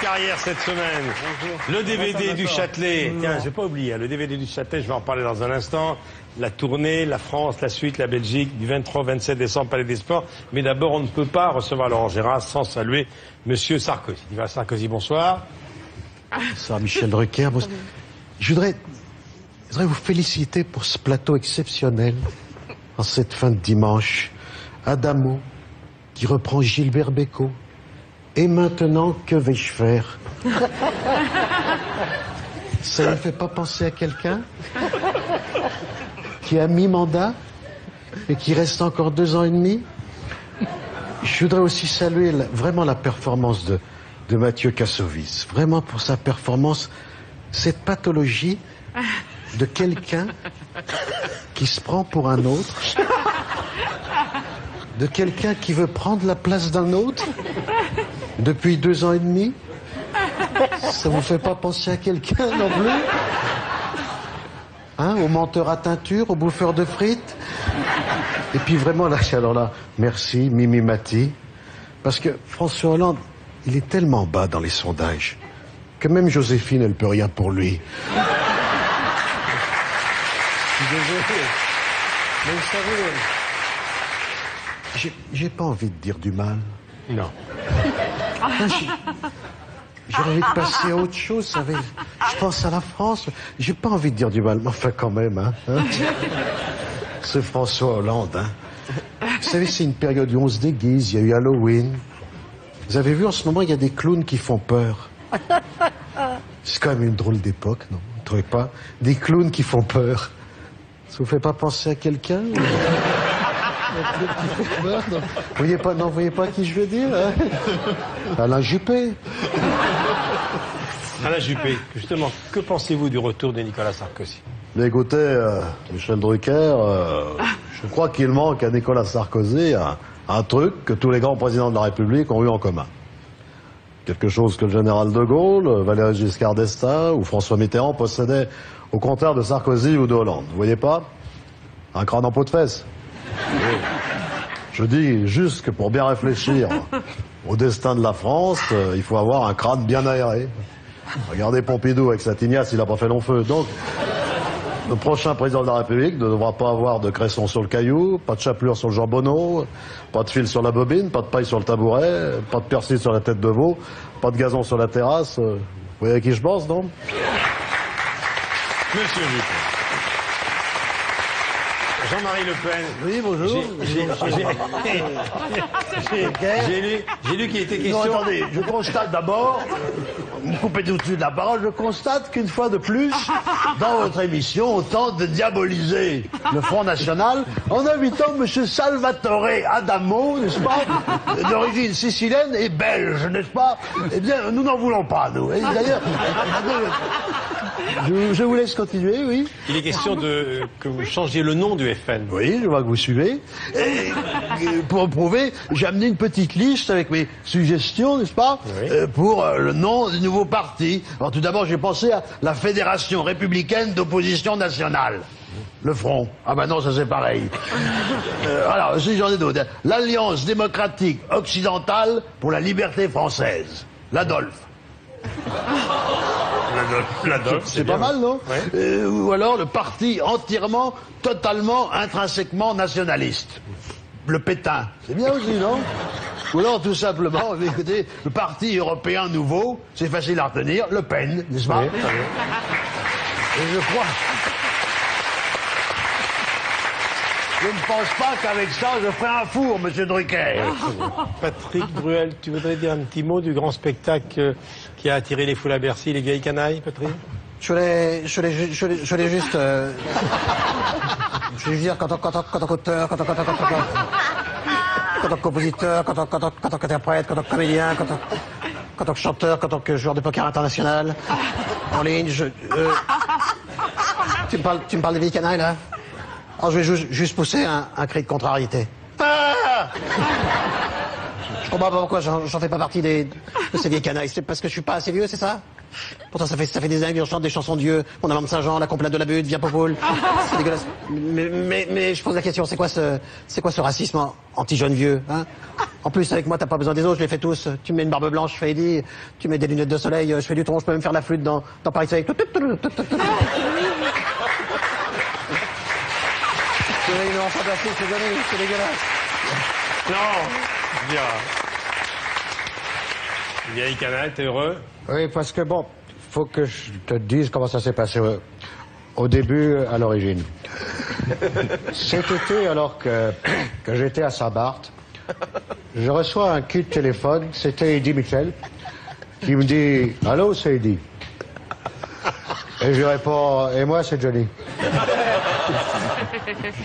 carrière cette semaine. Bonjour. Le DVD du Châtelet. Tiens, j'ai pas oublié, le DVD du Châtelet, je vais en parler dans un instant. La tournée, la France, la suite, la Belgique, du 23 au 27 décembre, Palais des Sports. Mais d'abord, on ne peut pas recevoir Laurent Gérard sans saluer Monsieur Sarkozy. Nicolas Sarkozy, bonsoir. Bonsoir Michel Drucker. Je voudrais vous féliciter pour ce plateau exceptionnel en cette fin de dimanche. Adamo, qui reprend Gilbert Bécaud. Et maintenant, que vais-je faire? Ça ne fait pas penser à quelqu'un qui a mi-mandat et qui reste encore 2 ans et demi? Je voudrais aussi saluer vraiment la performance de Mathieu Kassovitz. Vraiment pour sa performance, cette pathologie de quelqu'un qui se prend pour un autre, de quelqu'un qui veut prendre la place d'un autre depuis 2 ans et demi. Ça vous fait pas penser à quelqu'un non plus? Hein, au menteur à teinture, au bouffeur de frites? Et puis vraiment là, alors là, merci Mimi Mati, parce que François Hollande, il est tellement bas dans les sondages que même Joséphine, elle peut rien pour lui. Je suis désolé, mais vous savez, j'ai pas envie de dire du mal. Non. J'ai envie de passer à autre chose, vous savez. Je pense à la France, j'ai pas envie de dire du mal, mais enfin quand même, hein. C'est François Hollande, hein. Vous savez, c'est une période où on se déguise, il y a eu Halloween. Vous avez vu, en ce moment, il y a des clowns qui font peur. C'est quand même une drôle d'époque, non? Vous ne trouvez pas? Des clowns qui font peur. Ça vous fait pas penser à quelqu'un? Vous voyez pas qui je veux dire, hein? Alain Juppé. Alain Juppé, justement, que pensez-vous du retour de Nicolas Sarkozy? Mais écoutez, Michel Drucker, je crois qu'il manque à Nicolas Sarkozy un truc que tous les grands présidents de la République ont eu en commun. Quelque chose que le général de Gaulle, Valéry Giscard d'Estaing ou François Mitterrand possédaient au contraire de Sarkozy ou de Hollande. Vous voyez pas? Un crâne en peau de fesse. Je dis juste que pour bien réfléchir au destin de la France, il faut avoir un crâne bien aéré. Regardez Pompidou avec sa tignasse, il n'a pas fait long feu. Donc, le prochain président de la République ne devra pas avoir de cresson sur le caillou, pas de chapelure sur le jambonneau, pas de fil sur la bobine, pas de paille sur le tabouret, pas de persil sur la tête de veau, pas de gazon sur la terrasse. Vous voyez à qui je pense, non? Monsieur Juppé. Jean-Marie Le Pen. Oui, bonjour. J'ai lu qu'il était question... Non, attendez, je constate d'abord, vous me coupez tout de suite la parole, je constate qu'une fois de plus, dans votre émission, on tente de diaboliser le Front National en invitant M. Salvatore Adamo, n'est-ce pas, d'origine sicilienne et belge, n'est-ce pas? Eh bien, nous n'en voulons pas, nous. Et d'ailleurs, je vous laisse continuer, oui. Il est question que vous changiez le nom du FN. Oui, je vois que vous suivez. Et pour prouver, j'ai amené une petite liste avec mes suggestions, n'est-ce pas, oui. Pour le nom du nouveau parti. Alors tout d'abord, j'ai pensé à la Fédération républicaine d'opposition nationale. Le Front. Ah ben non, ça c'est pareil. Alors, si j'en ai d'autres. L'Alliance démocratique occidentale pour la liberté française. L'Adolphe. C'est pas mal, non? Ouais. Ou alors le parti entièrement, totalement, intrinsèquement nationaliste. Le Pétain. C'est bien aussi, non? Ou alors tout simplement, écoutez, le parti européen nouveau, c'est facile à retenir, Le Pen, n'est-ce pas? Oui, Et je crois... Je ne pense pas qu'avec ça, je ferai un four, monsieur Drucker. Patrick Bruel, tu voudrais dire un petit mot du grand spectacle qui a attiré les foules à Bercy, les vieilles canailles, Patrick? Je voulais juste... Je voulais dire, quand tant qu'auteur, quand tant compositeur, quand tant qu'interprète, quand tant que comédien, quand tant que chanteur, quand tant que joueur de poker international, en ligne, tu me parles des vieilles canailles, là? Alors je vais juste pousser un cri de contrariété. Ah, comprends pas pourquoi j'en fais pas partie de ces vieilles canailles. C'est parce que je suis pas assez vieux, c'est ça? Pourtant, ça fait des années que je chante des chansons de Dieu. Mon amant Saint-Jean, la complète de la butte, viens Popol. C'est dégueulasse. Mais je pose la question, c'est quoi ce racisme anti-jeune vieux, hein? En plus, avec moi, t'as pas besoin des autres, je les fais tous. Tu mets une barbe blanche, je fais Eddie. Tu mets des lunettes de soleil, je fais du tronc, je peux même faire la flûte dans Paris Soleil. C'est une enfant plastique, c'est dégueulasse. Non, bien. Vieille canaille, t'es heureux? Oui, parce que bon, faut que je te dise comment ça s'est passé au début, à l'origine. Cet été, alors que j'étais à Saint-Barth, je reçois un coup de téléphone, c'était Eddie Mitchell, qui me dit « Allô, c'est Eddie ?» Et je lui réponds « Et moi, c'est Johnny. »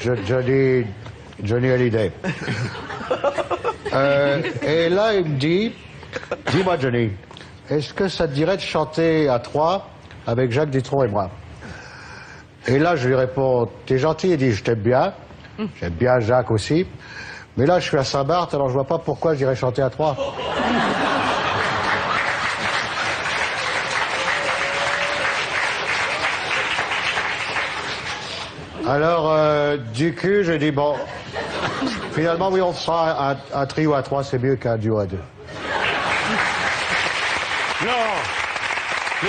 Johnny Hallyday. Et là, il me dit « Dis-moi, Johnny, est-ce que ça te dirait de chanter à 3 avec Jacques Dutronc et moi ?» Et là, je lui réponds « T'es gentil, Eddie, je t'aime bien. J'aime bien Jacques aussi. Mais là, je suis à Saint-Barth, alors je vois pas pourquoi j'irais chanter à 3. » Alors, du coup, j'ai dit, bon, finalement, oui, on fera un trio à 3, c'est mieux qu'un duo à 2. Non.